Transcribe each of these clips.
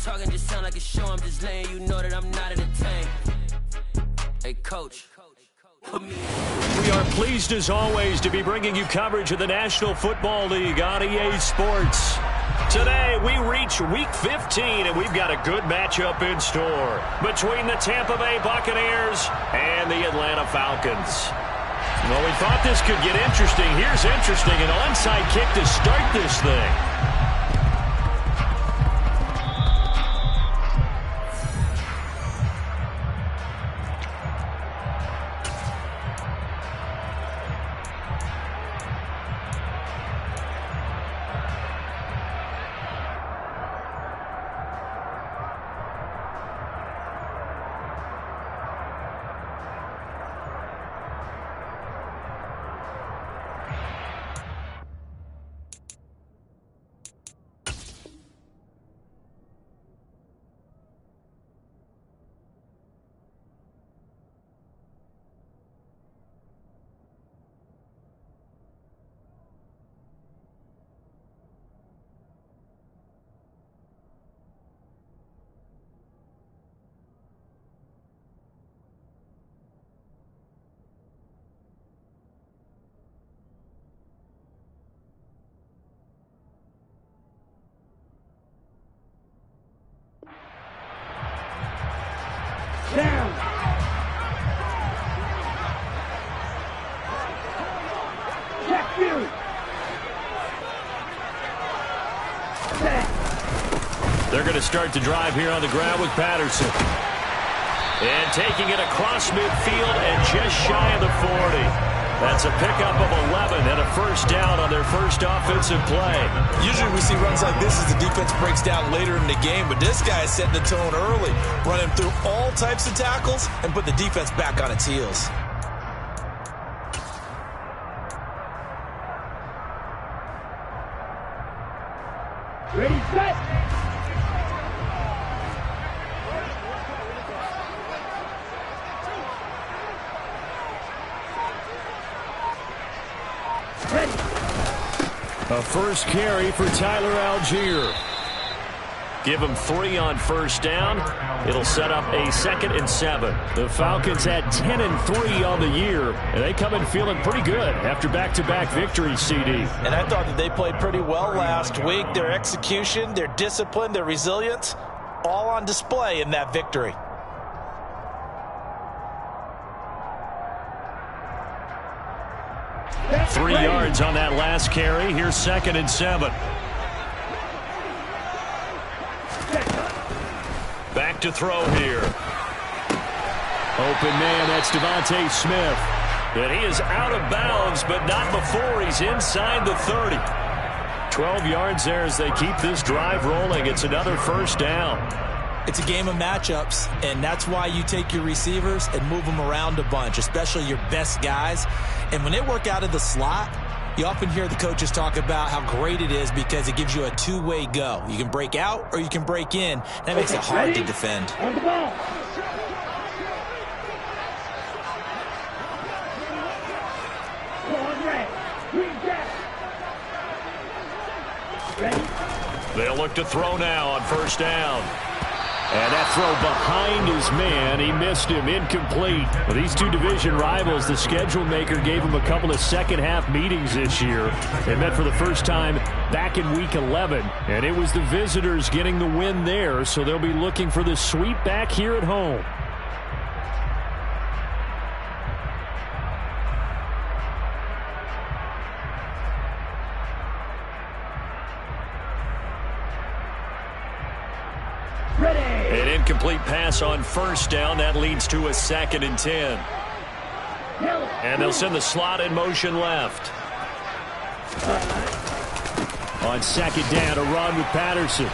talking just sound like a show. I'm just letting you know that I'm not entertained. Hey, coach. We are pleased as always to be bringing you coverage of the National Football League on EA Sports. Today we reach Week 15 and we've got a good matchup in store between the Tampa Bay Buccaneers and the Atlanta Falcons. Well, we thought this could get interesting. Here's interesting, an onside kick to start this thing. Down. Check you. They're going to start the drive here on the ground with Patterson. And taking it across midfield and just shy of the 40. That's a pickup of 11 and a first down on their first offensive play. Usually we see runs like this as the defense breaks down later in the game, but this guy is setting the tone early, running through all types of tackles and put the defense back on its heels. Ready, set. A first carry for Tyler Algier. Give him 3 on first down. It'll set up a 2nd and 7. The Falcons had 10 and 3 on the year, and they come in feeling pretty good after back-to-back victories, CD. And I thought that they played pretty well last week. Their execution, their discipline, their resilience, all on display in that victory. Three yards on that last carry. Here's 2nd and 7. Back to throw here. Open man, that's Devontae Smith. And he is out of bounds, but not before he's inside the 30. 12 yards there as they keep this drive rolling. It's another first down. It's a game of matchups, and that's why you take your receivers and move them around a bunch, especially your best guys. And when they work out of the slot, you often hear the coaches talk about how great it is because it gives you a two-way go. You can break out or you can break in. That makes it hard to defend. On the ball. They'll look to throw now on first down. And that throw behind his man, he missed him, incomplete. Well, these two division rivals, the schedule maker gave them a couple of second-half meetings this year. They met for the first time back in Week 11, and it was the visitors getting the win there, so they'll be looking for the sweep back here at home. An incomplete pass on first down. That leads to a 2nd and 10. And they'll send the slot in motion left. On 2nd down, a run with Patterson.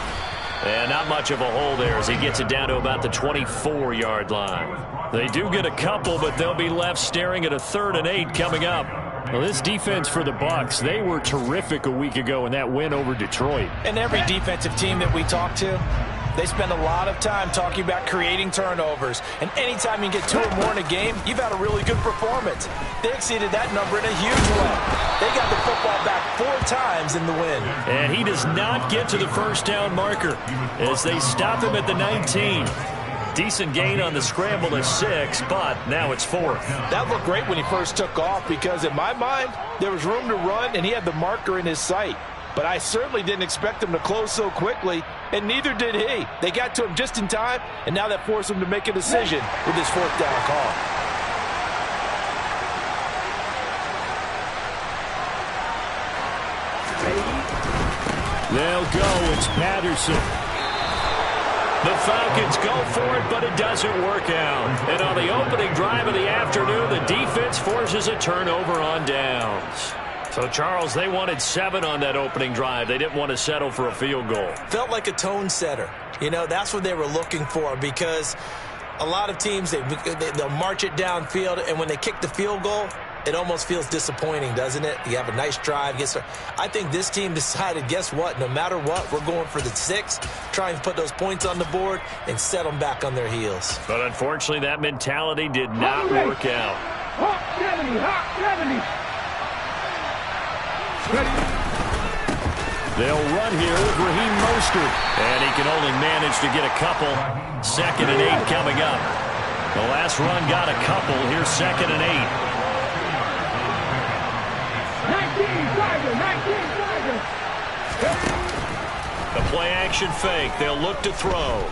And not much of a hole there as he gets it down to about the 24-yard line. They do get a couple, but they'll be left staring at a 3rd and 8 coming up. Well, this defense for the Bucs, they were terrific a week ago in that win over Detroit. And every defensive team that we talk to, They spend a lot of time talking about creating turnovers. And anytime you get 2 or more in a game, you've had a really good performance. They exceeded that number in a huge way. They got the football back 4 times in the win. And he does not get to the first down marker as they stop him at the 19. Decent gain on the scramble to 6, but now it's 4th. That looked great when he first took off because in my mind, there was room to run and he had the marker in his sight. But I certainly didn't expect him to close so quickly, and neither did he. They got to him just in time, and now that forced him to make a decision with his 4th down call. They'll go. It's Patterson. The Falcons go for it, but it doesn't work out. And on the opening drive of the afternoon, the defense forces a turnover on downs. So, Charles, they wanted 7 on that opening drive. They didn't want to settle for a field goal. Felt like a tone setter. You know, that's what they were looking for because a lot of teams, they'll march it downfield, and when they kick the field goal, it almost feels disappointing, doesn't it? You have a nice drive. I think this team decided, guess what? No matter what, we're going for the 6, trying to put those points on the board and set them back on their heels. But unfortunately, that mentality did not work out. Hawk 70, Hawk 70. They'll run here with Raheem Mostert. And he can only manage to get a couple. 2nd and 8 coming up. The last run got a couple. Here's 2nd and 8. 19, Tiger, 19, Tiger. The play-action fake. They'll look to throw.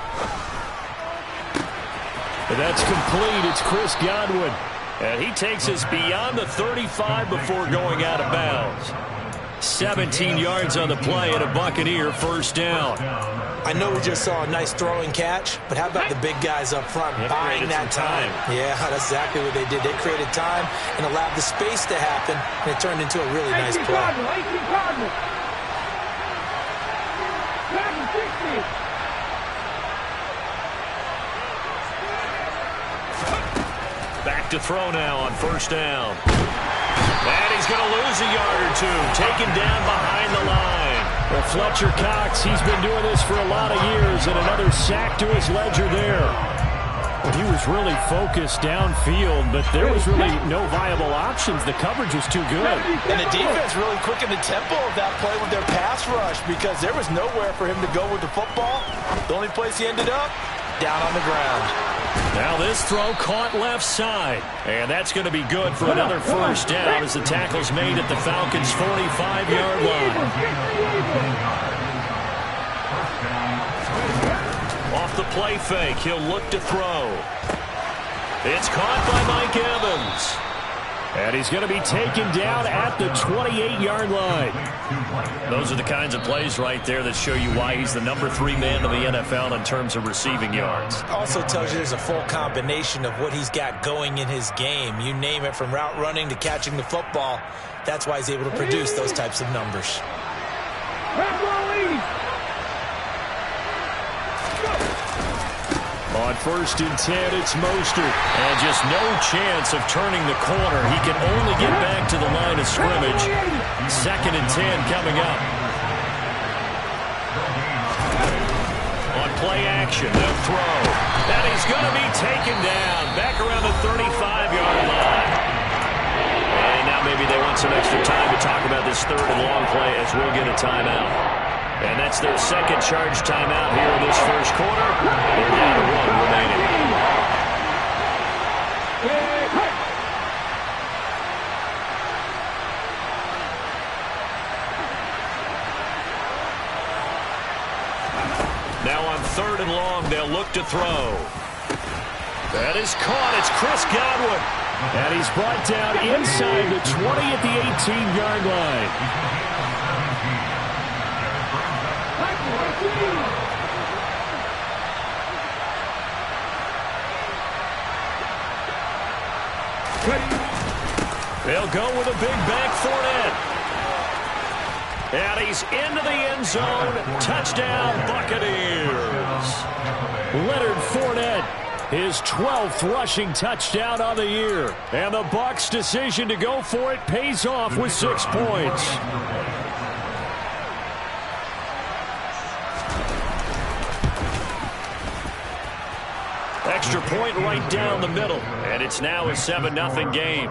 That's complete. It's Chris Godwin. And he takes us beyond the 35 before going out of bounds. 17 yards on the play and a Buccaneer first down. I know we just saw a nice throwing catch, but how about the big guys up front buying that time? Yeah, that's exactly what they did. They created time and allowed the space to happen, and it turned into a really nice play. 18 Cardinal. 60. Back to throw now on first down. And he's going to lose a yard or 2. Taken down behind the line. Well, Fletcher Cox, he's been doing this for a lot of years, and another sack to his ledger there. Well, he was really focused downfield, but there was really no viable options. The coverage was too good. And the defense really quickened the tempo of that play with their pass rush because there was nowhere for him to go with the football. The only place he ended up, down on the ground. Now this throw caught left side. And that's going to be good for another first down as the tackle's made at the Falcons' 45-yard line. Off the play fake, he'll look to throw. It's caught by Mike Evans. And he's going to be taken down at the 28-yard line. Those are the kinds of plays right there that show you why he's the number 3 man in the NFL in terms of receiving yards. Also tells you there's a full combination of what he's got going in his game. You name it, from route running to catching the football. That's why he's able to produce those types of numbers. On first and 10, it's Mostert. And just no chance of turning the corner. He can only get back to the line of scrimmage. 2nd and 10 coming up. On play action, they'll throw. And he's going to be taken down back around the 35-yard line. And now maybe they want some extra time to talk about this 3rd and long play as we'll get a timeout. And that's their second charge timeout here in this first quarter. They're down to 1 remaining. Now on 3rd and long, they'll look to throw. That is caught. It's Chris Godwin. And he's brought down inside the 20 at the 18-yard line. They'll go with a big back Fournette. And he's into the end zone. Touchdown, Buccaneers. Leonard Fournette, his 12th rushing touchdown on the year. And the Bucs' decision to go for it pays off with 6 points. extra point right down the middle. And it's now a 7-0 game.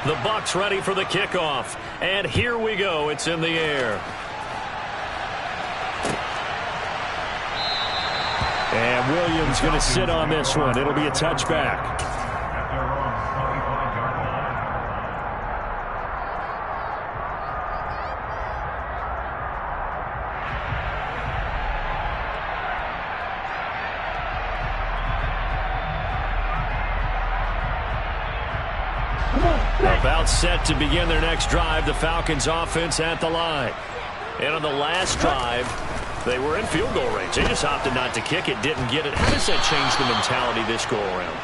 The Bucs ready for the kickoff. And here we go. It's in the air. And Williams going to sit on this one. It'll be a touchback. About set to begin their next drive, the Falcons offense at the line. And on the last drive, they were in field goal range. They just opted not to kick it, didn't get it. How does that change the mentality this go around?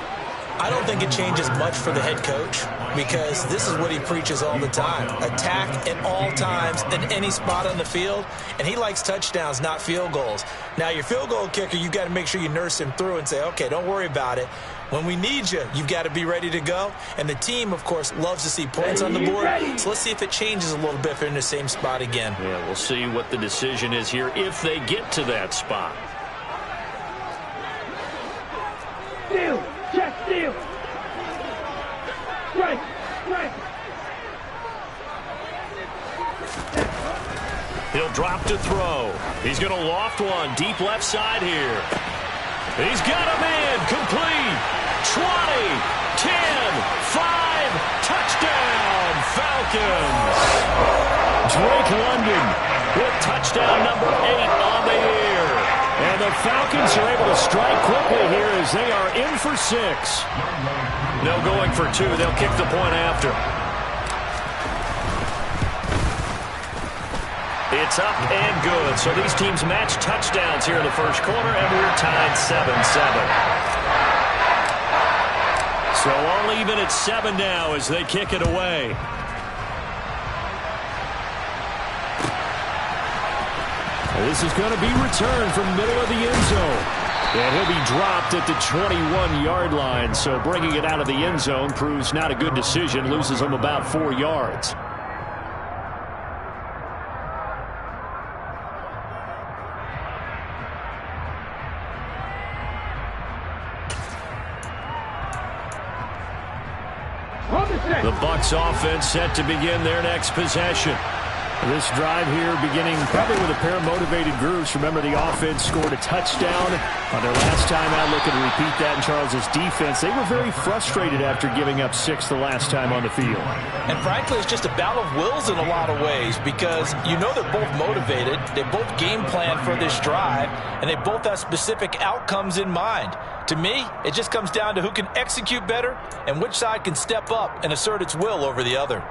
I don't think it changes much for the head coach because this is what he preaches all the time. Attack at all times in any spot on the field, and he likes touchdowns, not field goals. Now, your field goal kicker, you've got to make sure you nurse him through and say, okay, don't worry about it. When we need you, you've got to be ready to go. And the team, of course, loves to see points on the board. So let's see if it changes a little bit if they're in the same spot again. Yeah, we'll see what the decision is here if they get to that spot. Steal. Check steal. Strike. Strike. He'll drop to throw. He's going to loft one deep left side here. He's got a man complete. 20, 10, 5, touchdown, Falcons. Drake London with touchdown number 8 on the year. And the Falcons are able to strike quickly here as they are in for 6. No going for 2. They'll kick the point after. It's up and good. So these teams match touchdowns here in the first quarter, and we're tied 7-7. So all even at 7 now as they kick it away. This is going to be returned from middle of the end zone. And he'll be dropped at the 21-yard line. So bringing it out of the end zone proves not a good decision. Loses him about 4 yards. The Bucs offense set to begin their next possession. This drive here beginning probably with a pair of motivated groups. Remember, the offense scored a touchdown on their last time out. Looking to repeat that in Charles's defense. They were very frustrated after giving up 6 the last time on the field. And frankly, it's just a battle of wills in a lot of ways because you know they're both motivated. They both game plan for this drive, and they both have specific outcomes in mind. To me, it just comes down to who can execute better and which side can step up and assert its will over the other.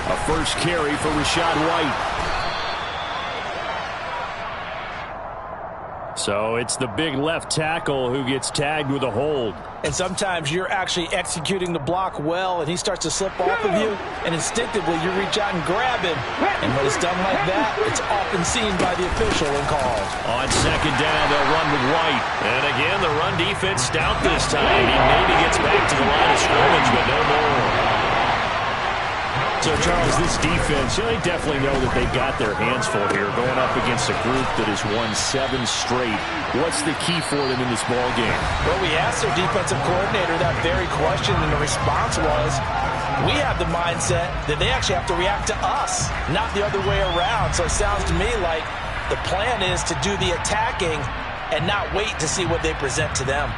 A first carry for Rashad White. So it's the big left tackle who gets tagged with a hold. And sometimes you're actually executing the block well, and he starts to slip off of you, and instinctively you reach out and grab him. And when it's done like that, it's often seen by the official and called. On second down, they'll run with White. And again, the run defense stout this time. He maybe gets back to the line of scrimmage, but no more. So, Charles, this defense, they definitely know that they've got their hands full here, going up against a group that has won 7 straight. What's the key for them in this ball game? Well, we asked their defensive coordinator that very question, and the response was, we have the mindset that they actually have to react to us, not the other way around. So it sounds to me like the plan is to do the attacking and not wait to see what they present to them.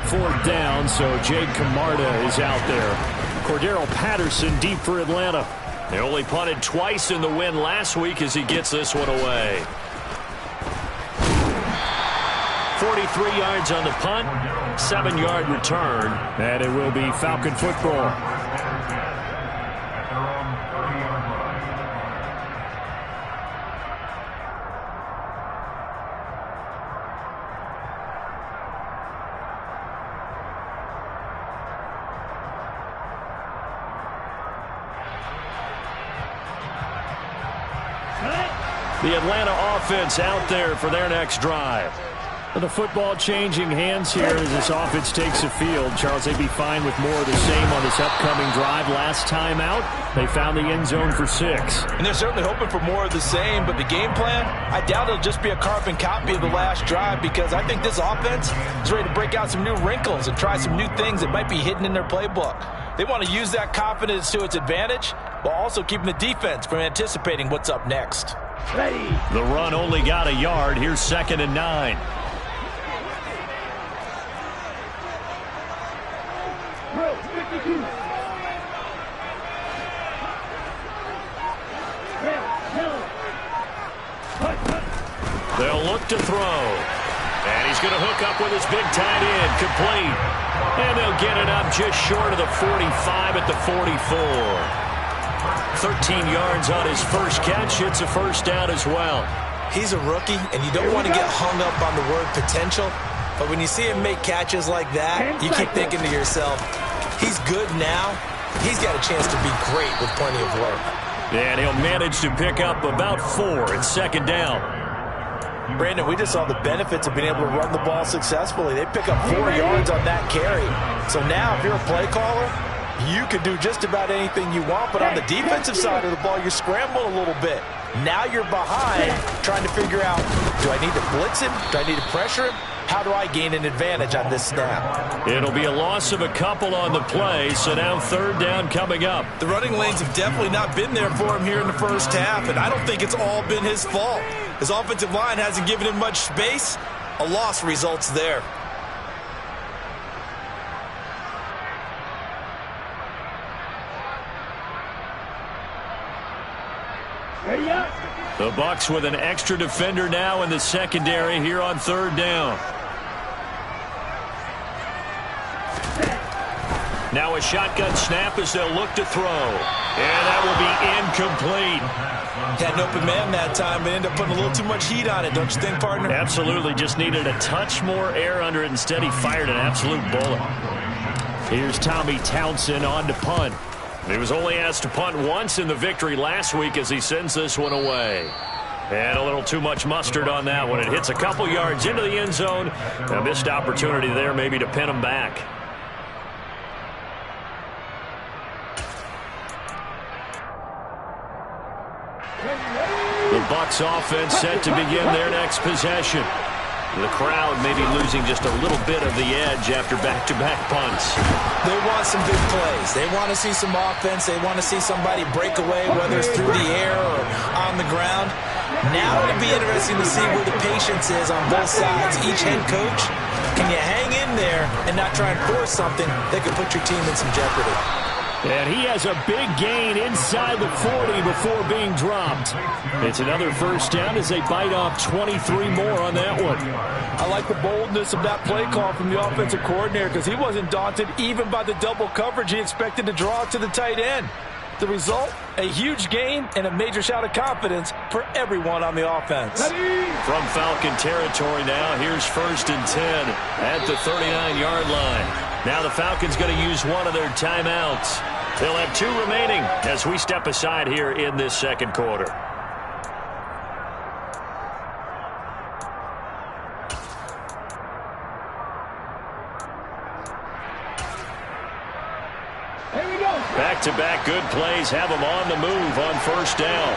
Fourth down, so Jake Camarda is out there. Cordero Patterson deep for Atlanta. They only punted twice in the win last week as he gets this one away. 43 yards on the punt, 7-yard return. And it will be Falcon football. The Atlanta offense out there for their next drive. The football changing hands here as this offense takes the field. Charles, they'd be fine with more of the same on this upcoming drive. Last time out, they found the end zone for 6. And they're certainly hoping for more of the same, but the game plan, I doubt it'll just be a carbon copy of the last drive, because I think this offense is ready to break out some new wrinkles and try some new things that might be hidden in their playbook. They want to use that confidence to its advantage while also keeping the defense from anticipating what's up next. Ready. The run only got a yard. Here's 2nd and 9. Bro, 52. They'll look to throw. And he's going to hook up with his big tight end. Complete. And they'll get it up just short of the 45 at the 44. 13 yards on his first catch. It's a first down as well. He's a rookie, and you don't want to get hung up on the word potential. But when you see him make catches like that, you keep thinking to yourself, he's good now. He's got a chance to be great with plenty of work. And he'll manage to pick up about 4 at 2nd down. Brandon, we just saw the benefits of being able to run the ball successfully. They pick up 4 yards on that carry. So now, if you're a play caller, you can do just about anything you want. But on the defensive side of the ball, you're scrambling a little bit. Now you're behind, trying to figure out, do I need to blitz him? Do I need to pressure him? How do I gain an advantage on this snap? It'll be a loss of a couple on the play, so now 3rd down coming up. The running lanes have definitely not been there for him here in the first half, and I don't think it's all been his fault. His offensive line hasn't given him much space. A loss results there. The Bucs with an extra defender now in the secondary here on 3rd down. Now a shotgun snap as they'll look to throw. And that will be incomplete. Had an open man that time, but ended up putting a little too much heat on it, don't you think, partner? Absolutely. Just needed a touch more air under it. Instead, he fired an absolute bullet. Here's Tommy Townsend on to punt. He was only asked to punt once in the victory last week as he sends this one away. And a little too much mustard on that one. It hits a couple yards into the end zone. A missed opportunity there maybe to pin him back. The Bucs offense set to begin their next possession. The crowd maybe losing just a little bit of the edge after back-to-back punts. They want some big plays. They want to see some offense. They want to see somebody break away, whether it's through the air or on the ground. Now it'll be interesting to see where the patience is on both sides. Each head coach, can you hang in there and not try and force something that could put your team in some jeopardy? And he has a big gain inside the 40 before being dropped. It's another first down as they bite off 23 more on that one. I like the boldness of that play call from the offensive coordinator, because he wasn't daunted even by the double coverage he expected to draw to the tight end. The result, a huge gain and a major shout of confidence for everyone on the offense. From Falcon territory now, here's 1st and 10 at the 39-yard line. Now the Falcons going to use one of their timeouts. They'll have 2 remaining as we step aside here in this second quarter. Here we go. Back-to-back good plays have them on the move on 1st down.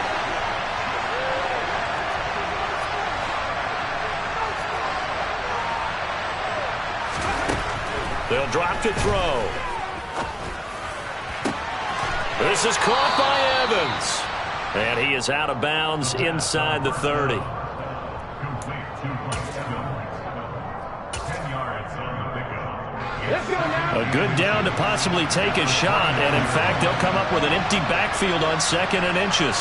They'll drop to throw. This is caught by Evans. And he is out of bounds inside the 30. A good down to possibly take a shot, and in fact, they'll come up with an empty backfield on 2nd and inches.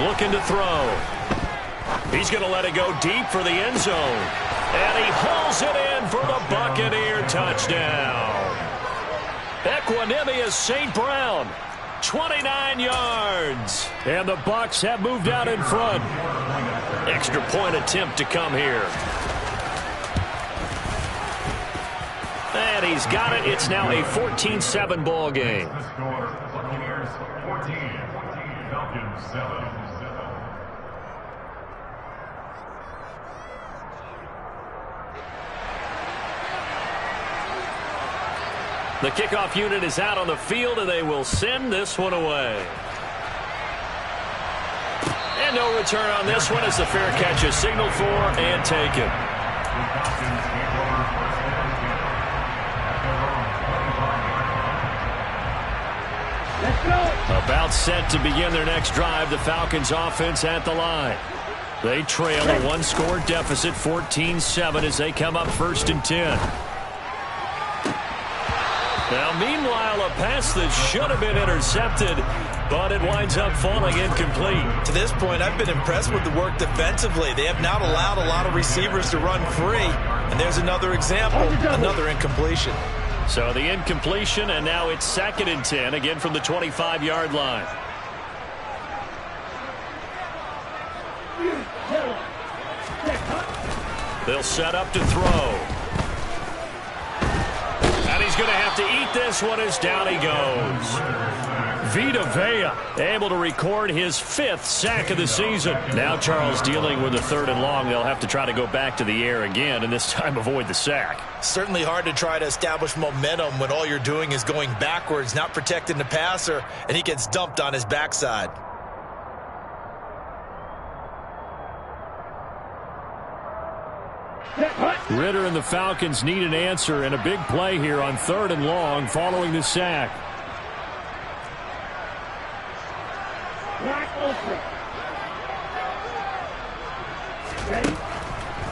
Looking to throw. He's going to let it go deep for the end zone. And he hauls it in for the Buccaneer touchdown. Equanimous St. Brown, 29 yards. And the Bucs have moved out in front. Extra point attempt to come here. And he's got it. It's now a 14-7 ball game. Buccaneers 14, Falcons 7. The kickoff unit is out on the field, and they will send this one away. And no return on this one as the fair catch is signaled for and taken. Let's go. About set to begin their next drive, the Falcons offense at the line. They trail a one-score deficit, 14-7, as they come up 1st and 10. Now, meanwhile, a pass that should have been intercepted, but it winds up falling incomplete. To this point, I've been impressed with the work defensively. They have not allowed a lot of receivers to run free. And there's another example, another incompletion. So the incompletion, and now it's 2nd and 10, again from the 25-yard line. They'll set up to throw. And he's going to have to eat this one as down he goes. Vita Vea able to record his 5th sack of the season. Now Charles dealing with a 3rd and long. They'll have to try to go back to the air again, and this time avoid the sack. Certainly hard to try to establish momentum when all you're doing is going backwards, not protecting the passer, and he gets dumped on his backside. Ritter and the Falcons need an answer, and a big play here on 3rd and long following the sack.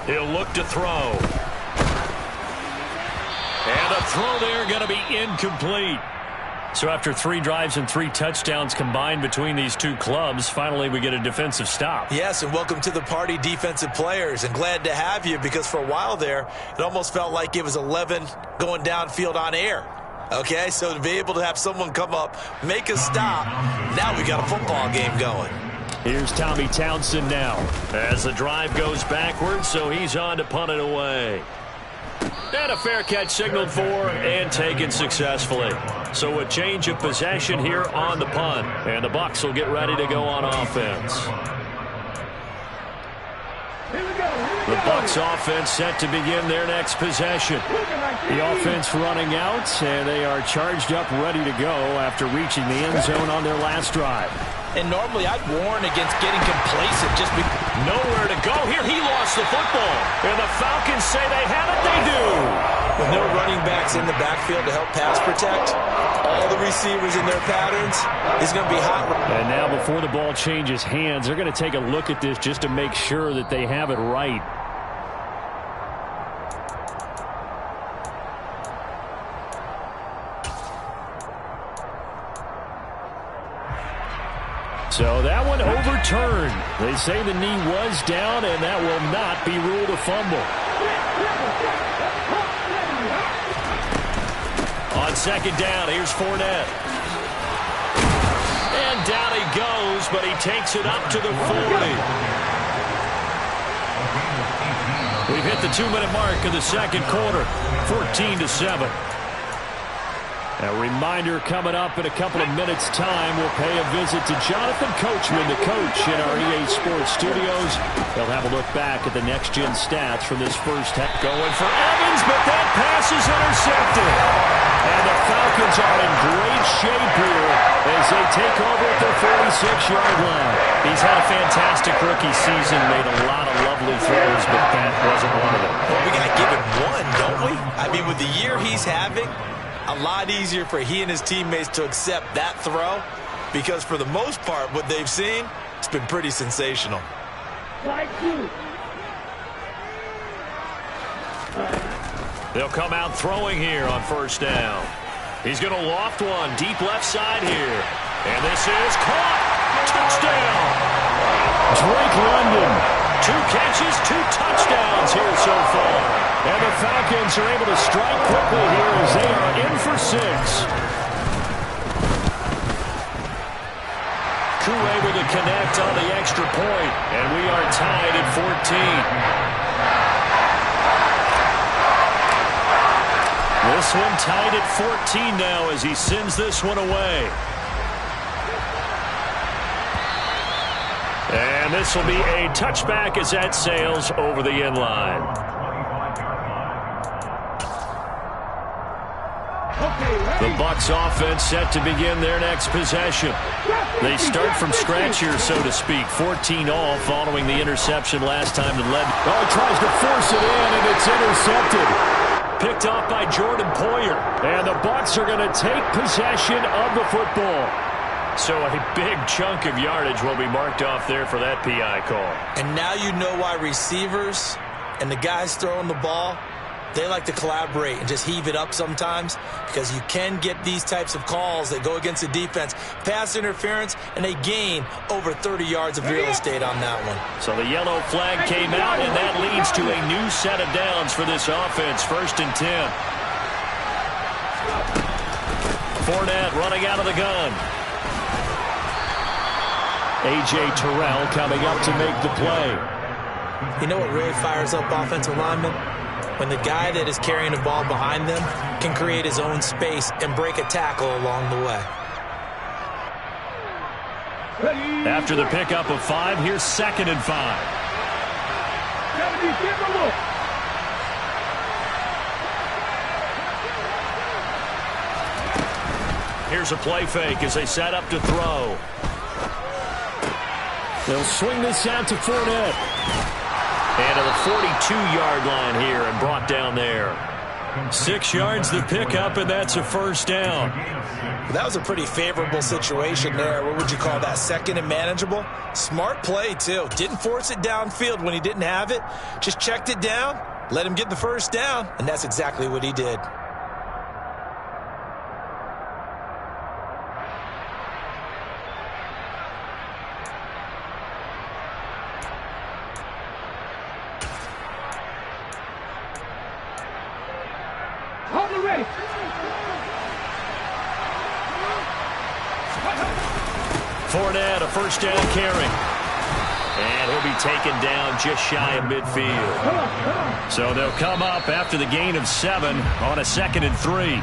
He'll look to throw. And a throw there going to be incomplete. So after 3 drives and 3 touchdowns combined between these two clubs, finally we get a defensive stop. Yes, and welcome to the party, defensive players, and glad to have you, because for a while there, it almost felt like it was 11 going downfield on air. Okay, so to be able to have someone come up, make a stop, now we got a football game going. Here's Tommy Townsend now as the drive goes backwards, so he's on to punt it away. And a fair catch signaled for and taken successfully. So a change of possession here on the punt. And the Bucs will get ready to go on offense. The Bucs offense set to begin their next possession. The offense running out, and they are charged up, ready to go after reaching the end zone on their last drive. And normally I'd warn against getting complacent. Just nowhere to go here. He lost the football. And the Falcons say they have it. They do. With no running backs in the backfield to help pass protect, all the receivers in their patterns, it's going to be hot. And now before the ball changes hands, they're going to take a look at this just to make sure that they have it right. So that one overturned. They say the knee was down, and that will not be ruled a fumble. On 2nd down, here's Fournette. And down he goes, but he takes it up to the 40. We've hit the 2-minute mark of the 2nd quarter, 14-7. A reminder coming up in a couple of minutes' time. We'll pay a visit to Jonathan Coachman, the coach in our EA Sports studios. They'll have a look back at the next-gen stats from this first half. Going for Evans, but that pass is intercepted. And the Falcons are in great shape here as they take over at their 46-yard line. He's had a fantastic rookie season, made a lot of lovely throws, but that wasn't one of them. Well, we got to give him one, don't we? I mean, with the year he's having, a lot easier for he and his teammates to accept that throw, because for the most part, what they've seen, it's been pretty sensational. They'll come out throwing here on first down. He's going to loft one deep left side here. And this is caught. Touchdown. Drake London. 2 catches, 2 touchdowns here so far. And the Falcons are able to strike quickly here as they are in for 6. Koo able to connect on the extra point. And we are tied at 14. This one tied at 14 now as he sends this one away. And this will be a touchback as that sails over the end line. The Bucs offense set to begin their next possession. They start from scratch here, so to speak. 14 all following the interception last time that led. Oh, he tries to force it in, and it's intercepted. Picked off by Jordan Poyer. And the Bucs are going to take possession of the football. So a big chunk of yardage will be marked off there for that PI call. And now you know why receivers and the guys throwing the ball, they like to collaborate and just heave it up sometimes, because you can get these types of calls that go against the defense. Pass interference, and they gain over 30 yards of real estate on that one. So the yellow flag came out, and that leads to a new set of downs for this offense. 1st and 10. Fournette running out of the gun. A.J. Terrell coming up to make the play. You know what really fires up offensive linemen? When the guy that is carrying the ball behind them can create his own space and break a tackle along the way. After the pickup of 5, here's 2nd and 5. Here's a play fake as they set up to throw. They'll swing this out to Fournette. And to the 42-yard line here and brought down there. 6 yards the pickup, and that's a 1st down. That was a pretty favorable situation there. What would you call that? 2nd and manageable? Smart play, too. Didn't force it downfield when he didn't have it. Just checked it down, let him get the 1st down, and that's exactly what he did. Fournette, a 1st down carry. And he'll be taken down just shy of midfield. So they'll come up after the gain of 7 on a 2nd and 3.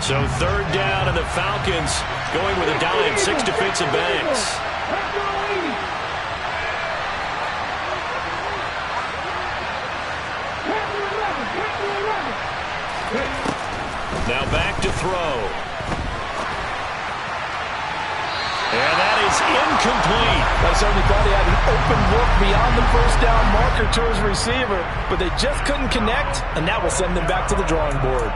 So 3rd down, and the Falcons going with a dime, 6 defensive backs. Now back to throw. And that is incomplete. I certainly thought he had an open look beyond the 1st down marker to his receiver, but they just couldn't connect, and that will send them back to the drawing board.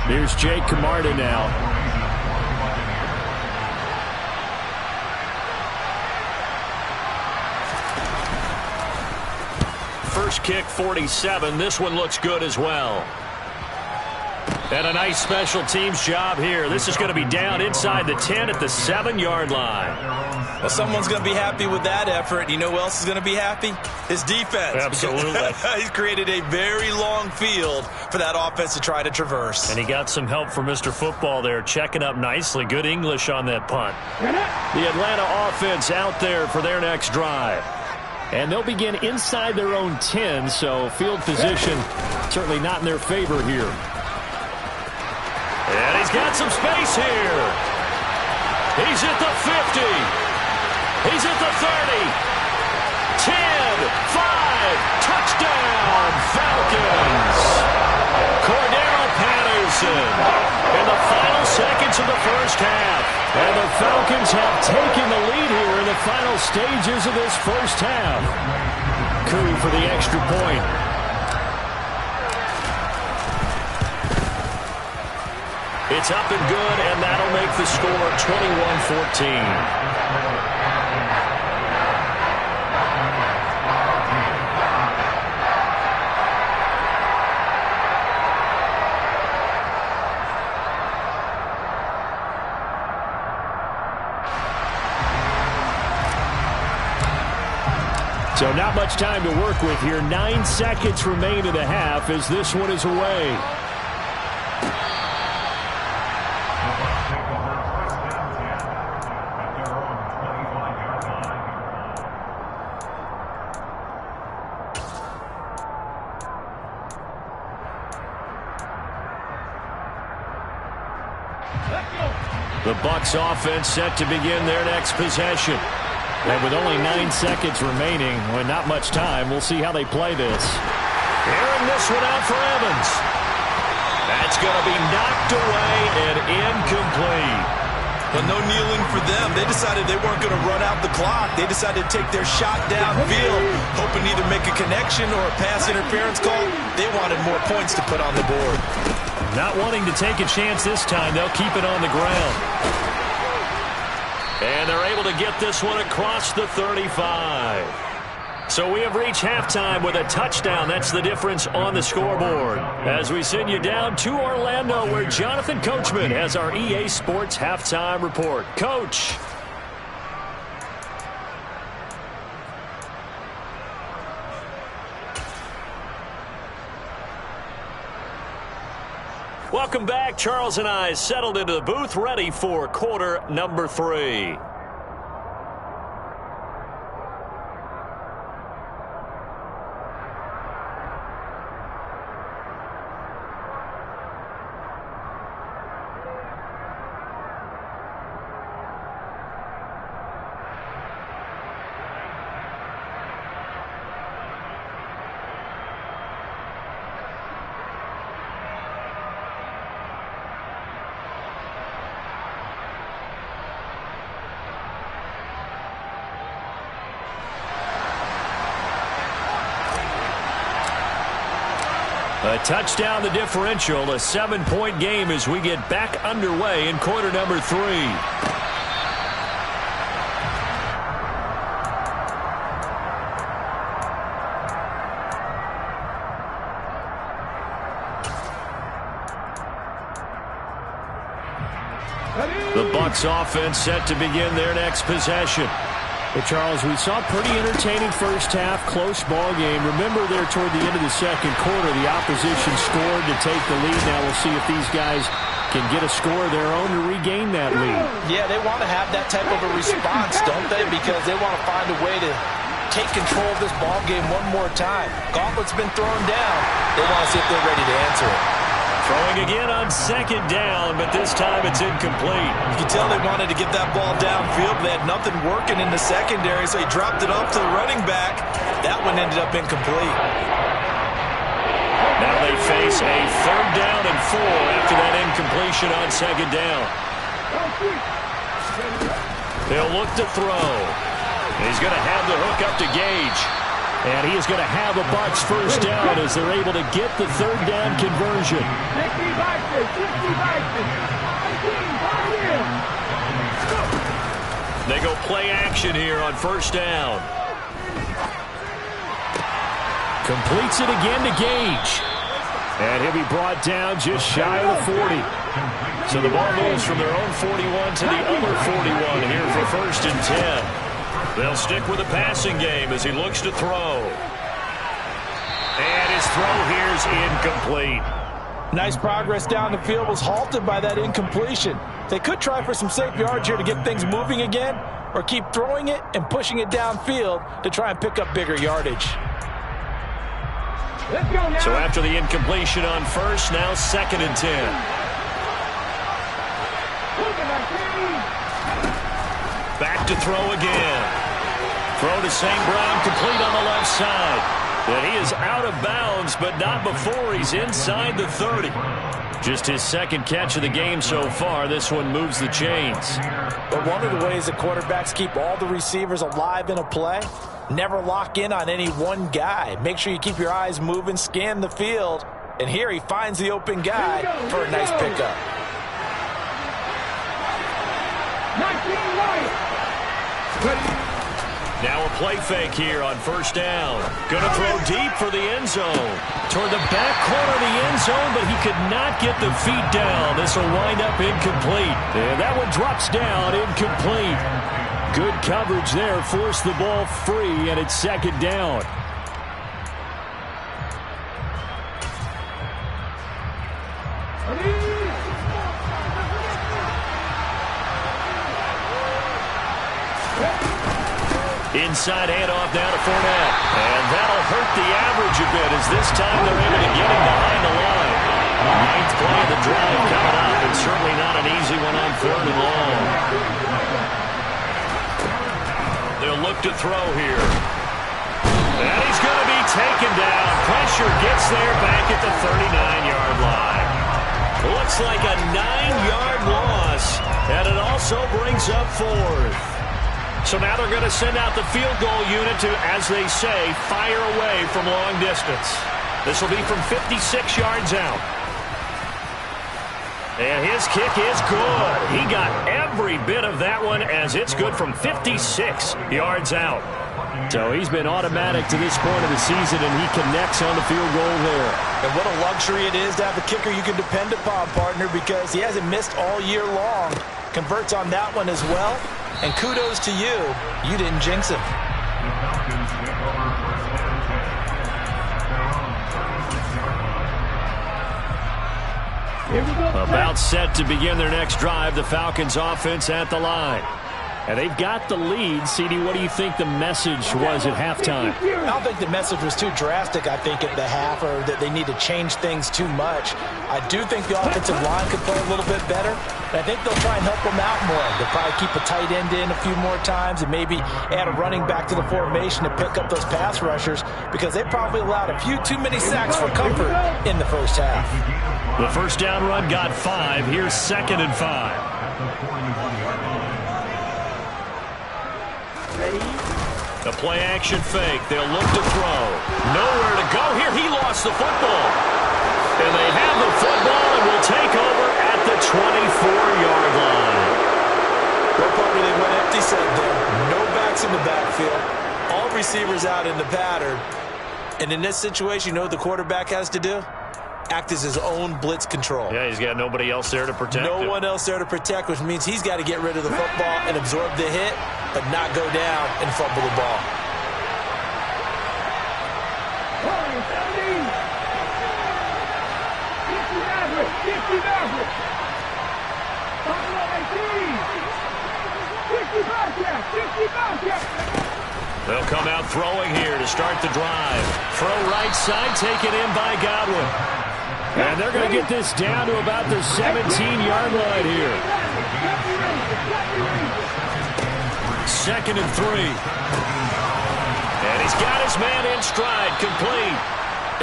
Here's Jake Camarda now. First kick, 47. This one looks good as well. And a nice special teams job here. This is going to be down inside the 10 at the 7-yard line. Well, someone's going to be happy with that effort. You know who else is going to be happy? His defense. Absolutely. He's created a very long field for that offense to try to traverse. And he got some help from Mr. Football there, checking up nicely. Good English on that punt. The Atlanta offense out there for their next drive. And they'll begin inside their own 10, so field position certainly not in their favor here. And he's got some space here. He's at the 50. He's at the 30. 10, 5, touchdown, Falcons. Cordero Patterson the final seconds of the first half. And the Falcons have taken the lead here in the final stages of this first half. Coup for the extra point. It's up and good, and that'll make the score 21-14. So not much time to work with here. 9 seconds remain in the half as this one is away. The Bucs offense set to begin their next possession. And with only 9 seconds remaining, well, not much time, we'll see how they play this. Airing this one out for Evans. That's going to be knocked away and incomplete. But no kneeling for them. They decided they weren't going to run out the clock. They decided to take their shot downfield, hoping to either make a connection or a pass interference call. They wanted more points to put on the board. Not wanting to take a chance this time, they'll keep it on the ground. And they're able to get this one across the 35. So we have reached halftime with a touchdown. That's the difference on the scoreboard. As we send you down to Orlando, where Jonathan Coachman has our EA Sports halftime report. Coach. Welcome back. Charles and I settled into the booth, ready for quarter number 3. A touchdown, the differential, a 7-point game as we get back underway in quarter number 3. The Bucs offense set to begin their next possession. Well, Charles, we saw a pretty entertaining first half, close ball game. Remember there toward the end of the second quarter, the opposition scored to take the lead. Now we'll see if these guys can get a score of their own to regain that lead. Yeah, they want to have that type of a response, don't they? Because they want to find a way to take control of this ball game one more time. Gauntlet's been thrown down. They want to see if they're ready to answer it. Throwing again on second down, but this time it's incomplete. You can tell they wanted to get that ball downfield. They had nothing working in the secondary, so he dropped it off to the running back. That one ended up incomplete. Now they face a 3rd down and 4 after that incompletion on second down. They'll look to throw. He's going to have the hook up to Gage. And he is going to have a Bucs first down as they're able to get the 3rd down conversion. They go play action here on first down. Completes it again to Gage. And he'll be brought down just shy of the 40. So the ball moves from their own 41 to the other 41 here for 1st and 10. They'll stick with the passing game as he looks to throw. And his throw here is incomplete. Nice progress down the field, was halted by that incompletion. They could try for some safe yards here to get things moving again, or keep throwing it and pushing it downfield to try and pick up bigger yardage. So after the incompletion on first, now 2nd and 10. Back to throw again. Throw to St. Brown, complete on the left side. And he is out of bounds, but not before he's inside the 30. Just his second catch of the game so far. This one moves the chains. But one of the ways that quarterbacks keep all the receivers alive in a play, never lock in on any one guy. Make sure you keep your eyes moving, scan the field. And here he finds the open guy for a nice pickup. 19 right. Now a play fake here on first down. Going to throw deep for the end zone. Toward the back corner of the end zone, but he could not get the feet down. This will wind up incomplete. And that one drops down incomplete. Good coverage there. Forced the ball free, and it's second down. Inside handoff now to Fournette. And that'll hurt the average a bit as this time they're able to get him behind the line. Ninth play of the drive coming up, and certainly not an easy one on 3rd and long. They'll look to throw here. And he's going to be taken down. Pressure gets there back at the 39-yard line. Looks like a 9-yard loss, and it also brings up 4th. So now they're going to send out the field goal unit to, as they say, fire away from long distance. This will be from 56 yards out. And his kick is good. He got every bit of that one as it's good from 56 yards out. So he's been automatic to this point of the season, and he connects on the field goal there. And what a luxury it is to have a kicker you can depend upon, partner, because he hasn't missed all year long. Converts on that one as well. And kudos to you. You didn't jinx him. About set to begin their next drive, the Falcons offense at the line. And they've got the lead. CD, what do you think the message was at halftime? I don't think the message was too drastic, I think, at the half, or that they need to change things too much. I do think the offensive line could play a little bit better. And I think they'll try and help them out more. They'll probably keep a tight end in a few more times and maybe add a running back to the formation to pick up those pass rushers, because they probably allowed a few too many sacks for comfort in the first half. The first down run got 5. Here's 2nd and 5. The play-action fake. They'll look to throw. Nowhere to go here. He lost the football. And they have the football and will take over at the 24-yard line. Well, partner, they went empty set there. No backs in the backfield. All receivers out in the pattern. And in this situation, you know what the quarterback has to do? Act as his own blitz control. Yeah, he's got nobody else there to protect him. No one else there to protect, which means he's got to get rid of the football and absorb the hit, but not go down and fumble the ball. They'll come out throwing here to start the drive. Throw right side, taken in by Godwin. And they're going to get this down to about the 17-yard line here. 2nd and 3. And he's got his man in stride, complete.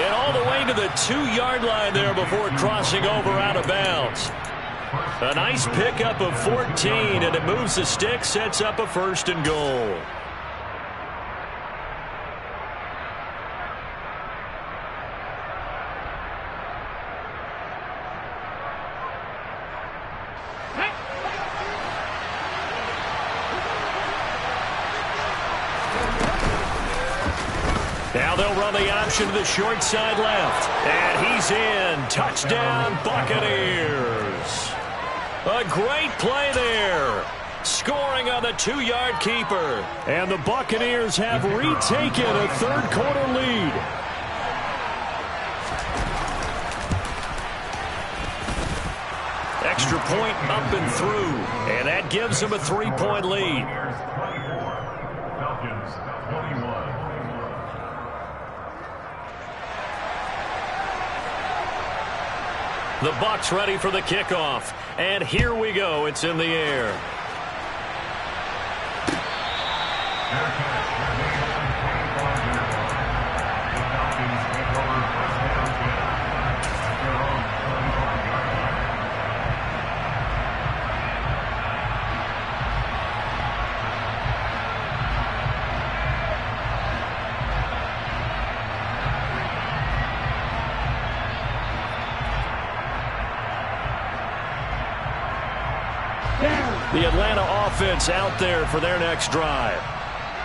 And all the way to the 2-yard line there before crossing over out of bounds. A nice pickup of 14, and it moves the stick, sets up a 1st and goal. Now they'll run the option to the short side left. And he's in. Touchdown, Buccaneers. A great play there. Scoring on the 2-yard keeper. And the Buccaneers have retaken a 3rd quarter lead. Extra point up and through. And that gives them a 3-point lead. Falcons 21. The Bucs ready for the kickoff. And here we go. It's in the air. The Atlanta offense out there for their next drive.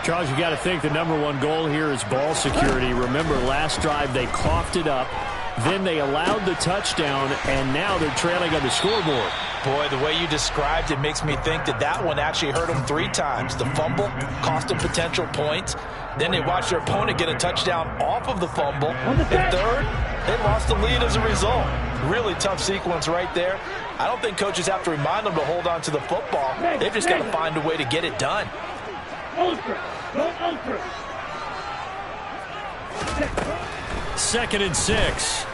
Charles, you got to think the #1 goal here is ball security. Remember, last drive they coughed it up, then they allowed the touchdown, and now they're trailing on the scoreboard. Boy, the way you described it makes me think that that one actually hurt them 3 times. The fumble cost them potential points. Then they watched their opponent get a touchdown off of the fumble. And third, they lost the lead as a result. Really tough sequence right there. I don't think coaches have to remind them to hold on to the football. They've just got to find a way to get it done. Ultra. Go ultra. 2nd and 6.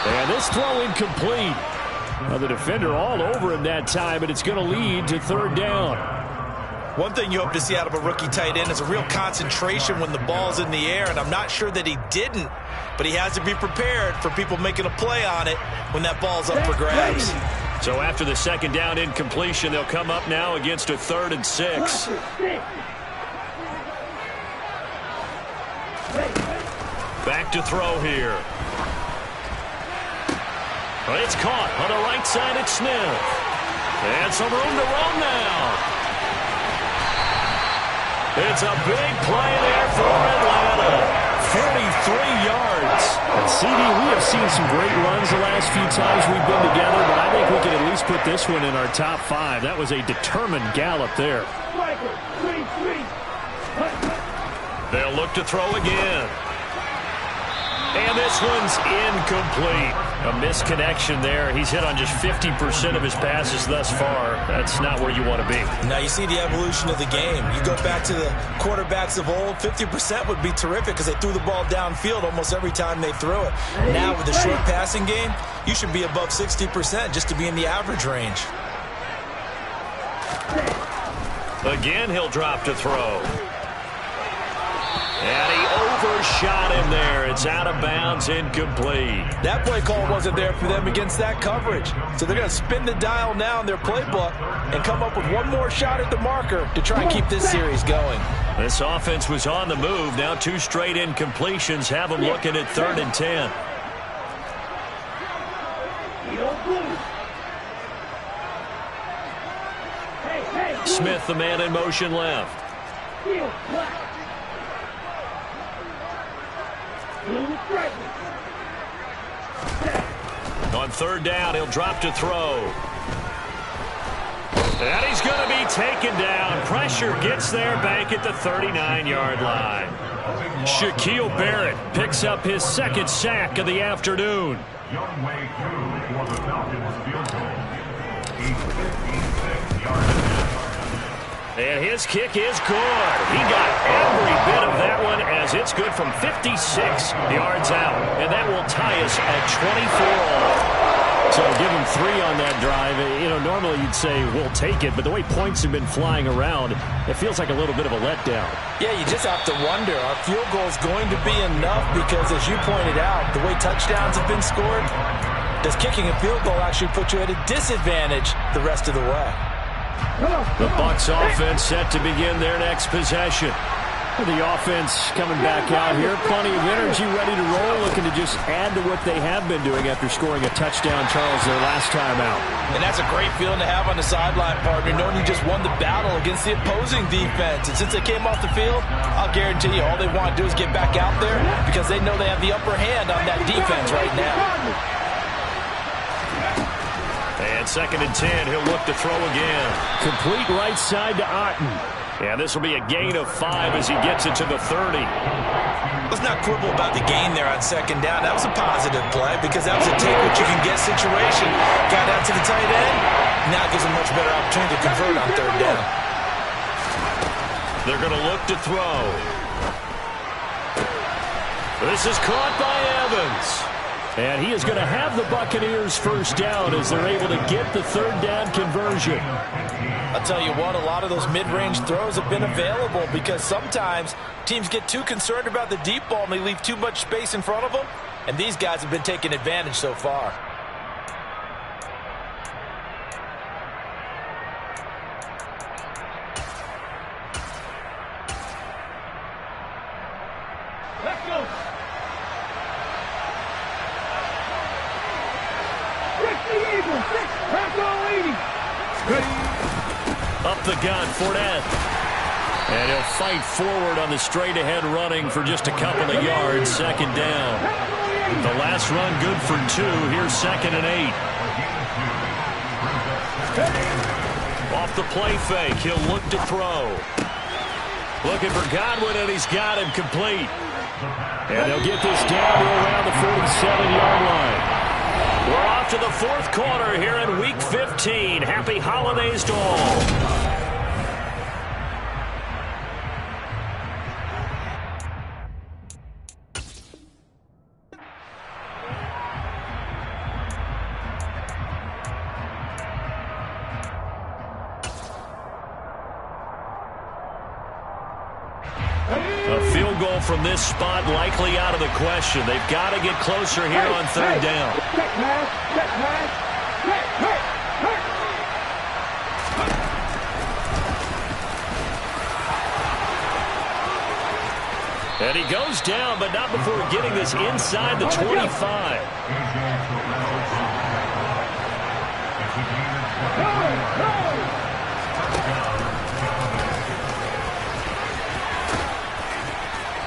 And this throw incomplete. Well, the defender all over him that time, but it's going to lead to 3rd down. One thing you hope to see out of a rookie tight end is a real concentration when the ball's in the air, and I'm not sure that he didn't, but he has to be prepared for people making a play on it when that ball's up for grabs. So after the 2nd down incompletion, they'll come up now against a 3rd and 6. Back to throw here. But it's caught on the right side at Smith. And some room to run now. It's a big play there for Atlanta. 43 yards. And CD, we have seen some great runs the last few times we've been together, but I think we can at least put this one in our top 5. That was a determined gallop there. They'll look to throw again. And this one's incomplete. A misconnection there. He's hit on just 50% of his passes thus far. That's not where you want to be. Now you see the evolution of the game. You go back to the quarterbacks of old, 50% would be terrific because they threw the ball downfield almost every time they threw it. Now with the short passing game, you should be above 60% just to be in the average range. Again, he'll drop to throw. And he overshot him there. It's out of bounds, incomplete. That play call wasn't there for them against that coverage. So they're going to spin the dial now in their playbook and come up with one more shot at the marker to try and keep this series going. This offense was on the move. Now 2 straight incompletions have them looking at 3rd and 10. Smith, the man in motion left. On 3rd down, he'll drop to throw. And he's going to be taken down. Pressure gets there back at the 39-yard line. Shaquille Barrett picks up his 2nd sack of the afternoon. Young way through for the Falcons field goal. He's 56 yards. And his kick is good. He got every bit of that one as it's good from 56 yards out. And that will tie us at 24 all. So give him 3 on that drive. You know, normally you'd say we'll take it, but the way points have been flying around, it feels like a little bit of a letdown. Yeah, you just have to wonder, are field goals going to be enough? Because as you pointed out, the way touchdowns have been scored, does kicking a field goal actually put you at a disadvantage the rest of the way? The Bucs offense set to begin their next possession. The offense coming back out here. Plenty of energy, ready to roll, looking to just add to what they have been doing after scoring a touchdown, Charles, their last time out. And that's a great feeling to have on the sideline, partner, knowing you just won the battle against the opposing defense. And since they came off the field, I'll guarantee you all they want to do is get back out there because they know they have the upper hand on that defense right now. And 2nd and 10, he'll look to throw again. Complete right side to Otten. Yeah, this will be a gain of 5 as he gets it to the 30. Let's not quibble about the gain there on 2nd down. That was a positive play because that was a take-what-you-can-get situation. Got out to the tight end. Now it gives him much better opportunity to convert on 3rd down. They're going to look to throw. This is caught by Evans. And he is going to have the Buccaneers first down as they're able to get the 3rd down conversion. I'll tell you what, a lot of those mid-range throws have been available because sometimes teams get too concerned about the deep ball and they leave too much space in front of them. And these guys have been taking advantage so far. Let's go. Rick the Eagle, 6, Paco 80. Up the gun, Fournette. And he'll fight forward on the straight-ahead running for just a couple of yards. Second down. The last run good for 2. Here's 2nd and 8. Off the play fake, he'll look to throw. Looking for Godwin, and he's got him complete. And they'll get this down to around the 47-yard line. We're off to the 4th quarter here in Week 15. Happy holidays to all. A field goal from this spot likely out of the question. They've got to get closer here on 3rd down. And he goes down, but not before getting this inside the 25.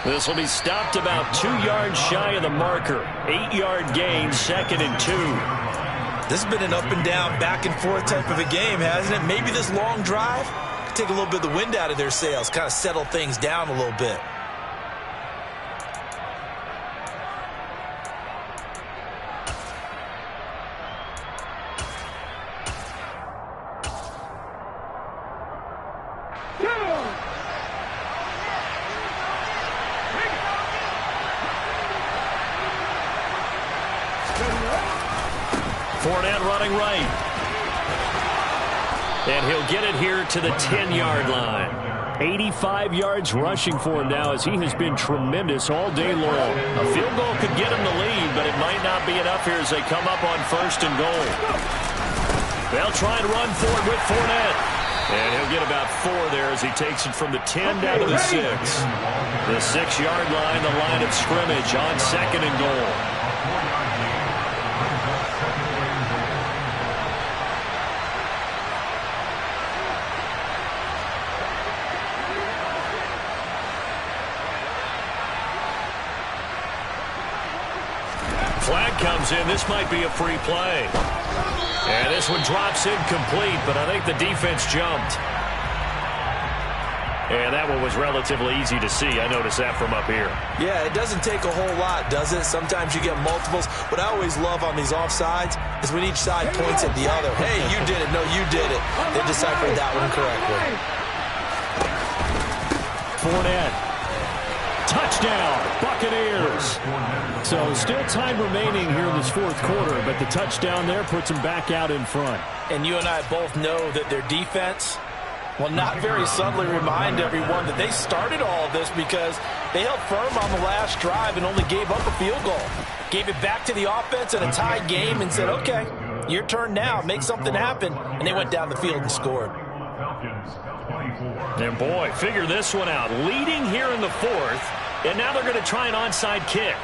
This will be stopped about 2 yards shy of the marker. 8-yard gain, 2nd and 2. This has been an up and down, back and forth type of a game, hasn't it? Maybe this long drive could take a little bit of the wind out of their sails, kind of settle things down a little bit. Fournette running right. And he'll get it here to the 10-yard line. 85 yards rushing for him now as he has been tremendous all day long. A field goal could get him the lead, but it might not be enough here as they come up on 1st and goal. They'll try and run for it with Fournette. And he'll get about 4 there as he takes it from the 10 down to the 6. The 6-yard line, the line of scrimmage on 2nd and goal. Flag comes in. This might be a free play. And this one drops incomplete, but I think the defense jumped. And that one was relatively easy to see. I noticed that from up here. Yeah, it doesn't take a whole lot, does it? Sometimes you get multiples. What I always love on these offsides is when each side points at the other. Hey, you did it. No, you did it. They deciphered that one correctly. Fournette. Touchdown, Buccaneers. So still time remaining here in this 4th quarter, but the touchdown there puts them back out in front. And you and I both know that their defense will not very subtly remind everyone that they started all of this because they held firm on the last drive and only gave up a field goal. Gave it back to the offense in a tied game and said, okay, your turn now, make something happen. And they went down the field and scored. And boy, figure this one out. Leading here in the 4th, and now they're going to try an onside kick.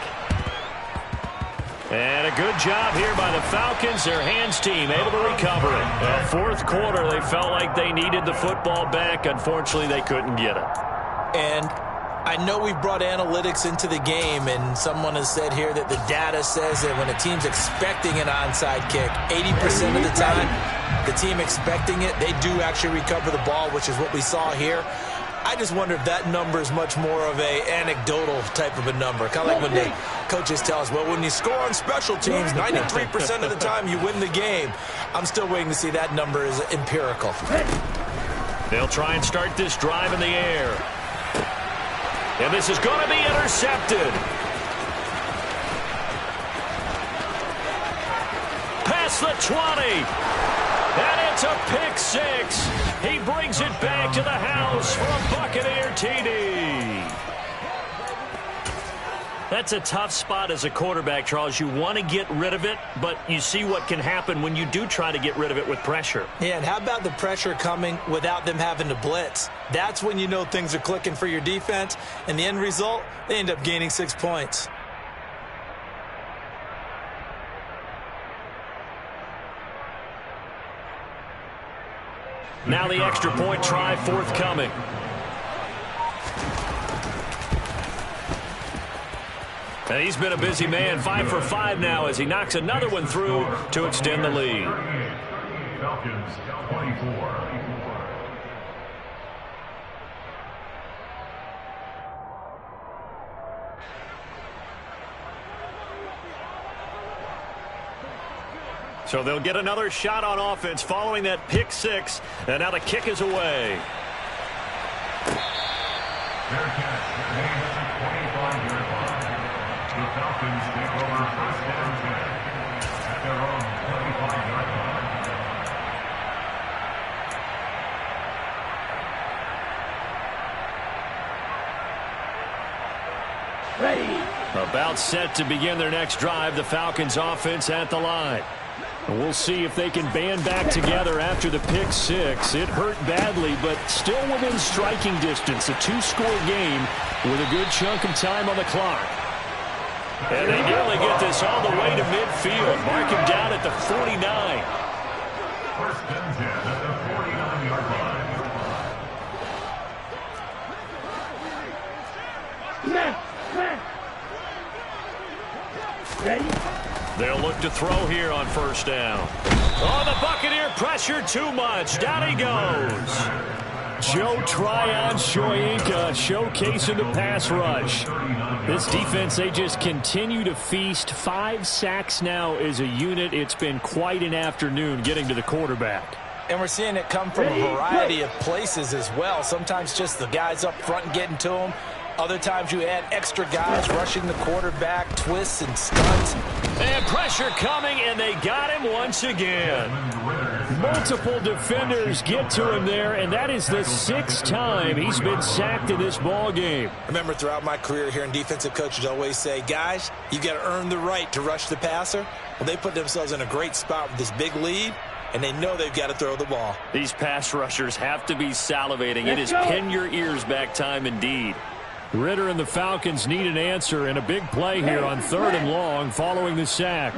And a good job here by the Falcons, their hands team, able to recover it. 4th quarter, they felt like they needed the football back. Unfortunately, they couldn't get it. And I know we've brought analytics into the game, and someone has said here that the data says that when a team's expecting an onside kick, 80% of the time, the team expecting it, they do actually recover the ball, which is what we saw here. I just wonder if that number is much more of a anecdotal type of a number. Kind of like when the coaches tell us, well, when you score on special teams, 93% of the time you win the game. I'm still waiting to see that number is empirical. They'll try and start this drive in the air. And this is going to be intercepted. Past the 20. And it's a pick 6. He brings it back to the house for a Buccaneer TD. That's a tough spot as a quarterback, Charles. You want to get rid of it, but you see what can happen when you do try to get rid of it with pressure. Yeah, and how about the pressure coming without them having to blitz? That's when you know things are clicking for your defense, and the end result, they end up gaining 6 points. Now the extra point try forthcoming. And he's been a busy man, 5 for 5 now as he knocks another one through to extend the lead. Falcons 24. So they'll get another shot on offense following that pick six. And now the kick is away. Fair catch. Made at the 25-yard line. The Falcons take over first down 10 at their own 25-yard line. Ready. About set to begin their next drive. The Falcons offense at the line. And we'll see if they can band back together after the pick six. It hurt badly, but still within striking distance. A 2-score game with a good chunk of time on the clock. And they nearly get this all the way to midfield. Mark him down at the 49. First and 10 at the 49-yard line. Ready. They'll look to throw here on first down. Oh, the Buccaneer pressure too much. Down he goes. Joe Tryon-Shoyinka showcasing the pass rush. This defense, they just continue to feast. 5 sacks now as a unit. It's been quite an afternoon getting to the quarterback. And we're seeing it come from a variety of places as well. Sometimes just the guys up front getting to them. Other times you add extra guys rushing the quarterback, twists and stunts. And pressure coming, and they got him once again. Multiple defenders get to him there, and that is the 6th time he's been sacked in this ball game. Remember, throughout my career here in defensive coaches always say, guys, you got to earn the right to rush the passer. Well, they put themselves in a great spot with this big lead, and they know they've got to throw the ball. These pass rushers have to be salivating. It is pin your ears back time indeed. Ritter and the Falcons need an answer, and a big play here on 3rd and long following the sack.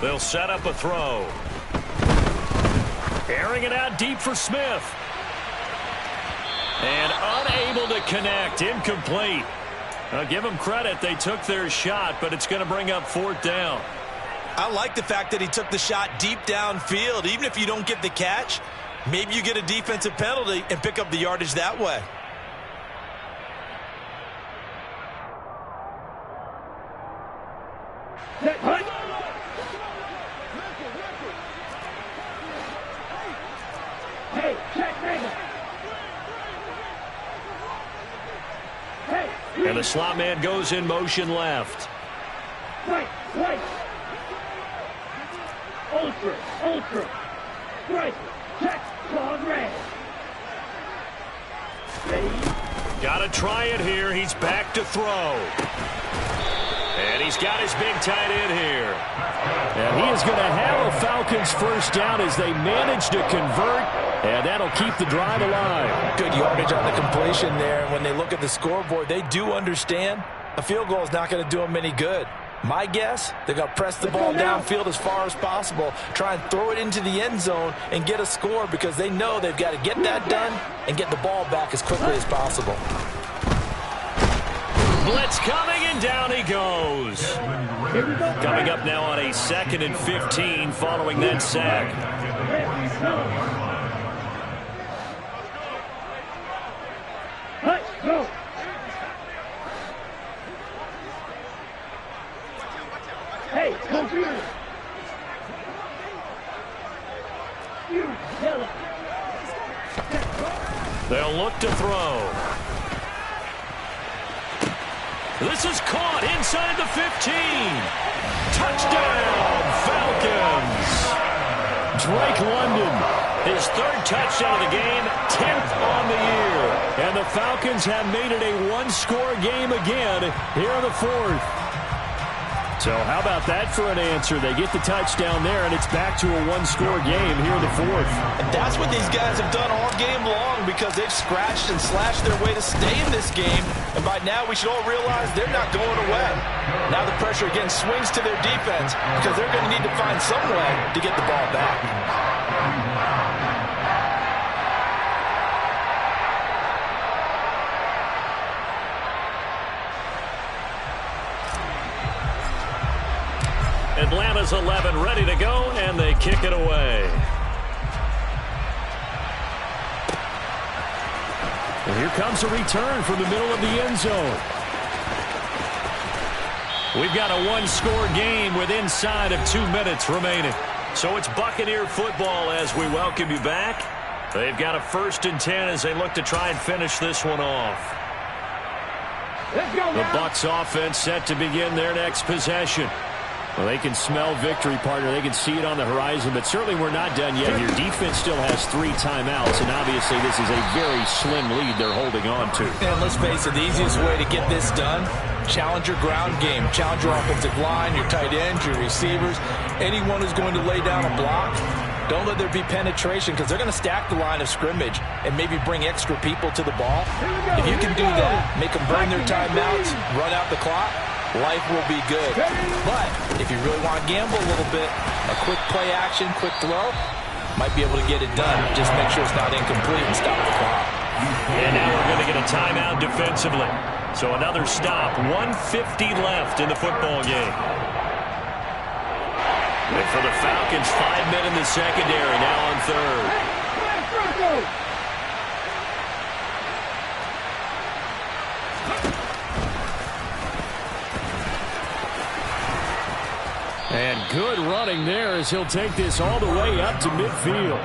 They'll set up a throw. Airing it out deep for Smith. And unable to connect. Incomplete. I'll give them credit. They took their shot, but it's going to bring up 4th down. I like the fact that he took the shot deep downfield. Even if you don't get the catch, maybe you get a defensive penalty and pick up the yardage that way. Hey, check, nigga. And the slot man goes in motion left. Right. Ultra. Right. Check. Claw red. Ready. Got to try it here. He's back to throw. And he's got his big tight end here. And he is going to have a Falcons first down as they manage to convert. And that'll keep the drive alive. Good yardage on the completion there. And when they look at the scoreboard, they do understand a field goal is not going to do them any good. My guess, they're going to press the ball downfield as far as possible, try and throw it into the end zone and get a score because they know they've got to get that done and get the ball back as quickly as possible. Blitz coming, and down he goes. Coming up now on a 2nd and 15 following that sack. Go. Hey, computer. You yellow. They'll look to throw. This is caught inside the 15. Touchdown, Falcons. Drake London, his 3rd touchdown of the game, 10th on the year. And the Falcons have made it a 1-score game again here in the 4th. So how about that for an answer? They get the touchdown there, and it's back to a 1-score game here in the 4th. And that's what these guys have done all game long because because they've scratched and slashed their way to stay in this game. And by now, we should all realize they're not going away. Now the pressure again swings to their defense because they're going to need to find some way to get the ball back. Atlanta's 11 ready to go, and they kick it away. And here comes a return from the middle of the end zone. We've got a one-score game with inside of 2 minutes remaining. So it's Buccaneer football as we welcome you back. They've got a 1st and 10 as they look to try and finish this one off. Let's go, the Bucs offense set to begin their next possession. Well, they can smell victory, partner. They can see it on the horizon, but certainly we're not done yet. Your defense still has 3 timeouts, and obviously this is a very slim lead they're holding on to. And let's face it, the easiest way to get this done, challenge your ground game. Challenge your offensive line, your tight ends, your receivers, anyone who's going to lay down a block. Don't let there be penetration because they're going to stack the line of scrimmage and maybe bring extra people to the ball. If you can do that, make them burn their timeouts, run out the clock, life will be good. But if you really want to gamble a little bit, a quick play action, quick throw, might be able to get it done. Just make sure it's not incomplete and stop the clock. And now we're going to get a timeout defensively. So another stop, 1:50 left in the football game. And for the Falcons, 5 men in the secondary, now on 3rd. And good running there as he'll take this all the way up to midfield.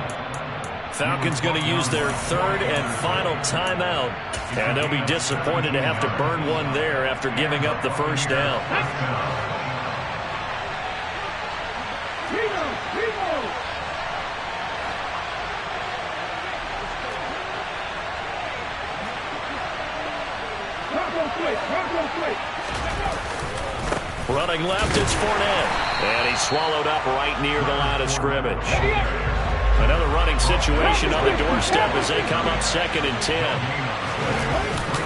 Falcons going to use their 3rd and final timeout. And they'll be disappointed to have to burn one there after giving up the 1st down. Running left, it's Fournette. And he's swallowed up right near the line of scrimmage. Another running situation on the doorstep as they come up 2nd and 10.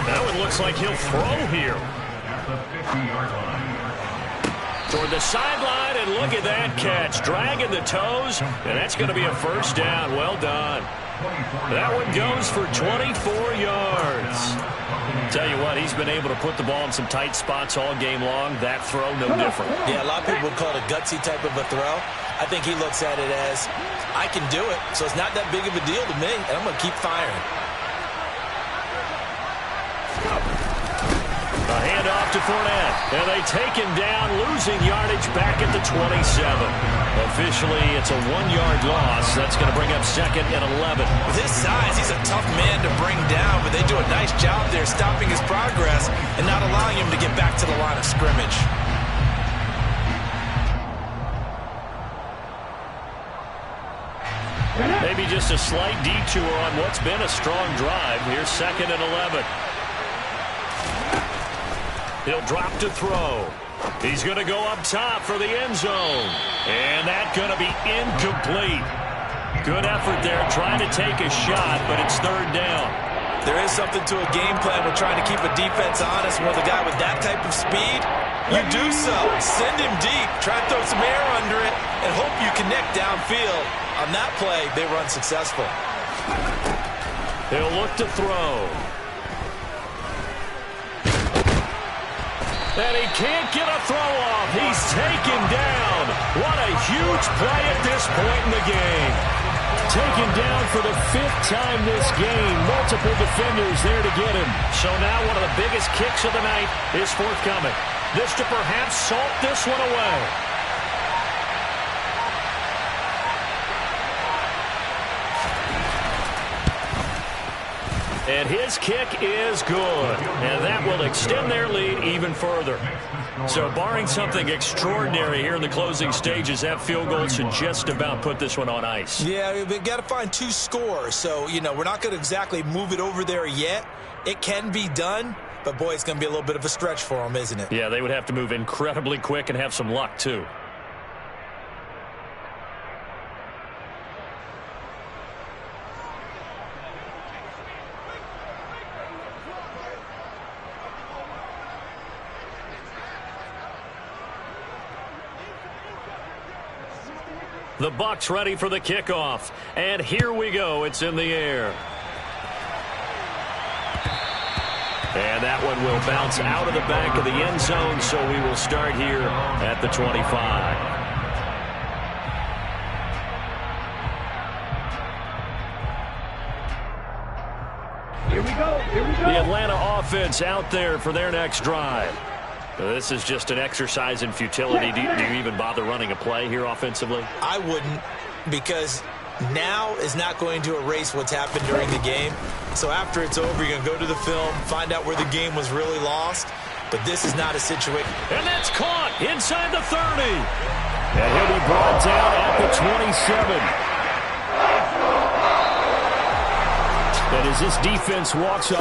Now it looks like he'll throw here. Toward the sideline, and look at that catch. Dragging the toes, and that's going to be a 1st down. Well done. That one goes for 24 yards. Tell you what, he's been able to put the ball in some tight spots all game long. That throw, no different. Yeah, a lot of people would call it a gutsy type of a throw. I think he looks at it as, I can do it, so it's not that big of a deal to me, and I'm going to keep firing. A handoff to Fournette, and they take him down, losing yardage back at the 27. Officially, it's a 1-yard loss. That's going to bring up 2nd and 11. With his size, he's a tough man to bring down, but they do a nice job there stopping his progress and not allowing him to get back to the line of scrimmage. Maybe just a slight detour on what's been a strong drive. Here's 2nd and 11. He'll drop to throw. He's going to go up top for the end zone. And that's going to be incomplete. Good effort there trying to take a shot, but it's 3rd down. There is something to a game plan with trying to keep a defense honest. With a guy with that type of speed, you do so. Send him deep. Try to throw some air under it and hope you connect downfield. On that play, they run successful. He'll look to throw. And he can't get a throw off. He's taken down. What a huge play at this point in the game. Taken down for the 5th time this game. Multiple defenders there to get him. So now one of the biggest kicks of the night is forthcoming. This to perhaps salt this one away. And his kick is good. And that will extend their lead even further. So barring something extraordinary here in the closing stages, that field goal should just about put this one on ice. Yeah, we've got to find 2 scores. So, we're not going to exactly move it over there yet. It can be done, but boy, it's going to be a little bit of a stretch for them, isn't it? Yeah, they would have to move incredibly quick and have some luck, too. The Bucs ready for the kickoff. And here we go. It's in the air. And that one will bounce out of the back of the end zone, so we will start here at the 25. Here we go. Here we go. The Atlanta offense out there for their next drive. This is just an exercise in futility. Do you even bother running a play here offensively? I wouldn't, because now is not going to erase what's happened during the game. So after it's over, you're going to go to the film, find out where the game was really lost. But this is not a situation. And that's caught inside the 30. And he'll be brought down at the 27. And as this defense walks up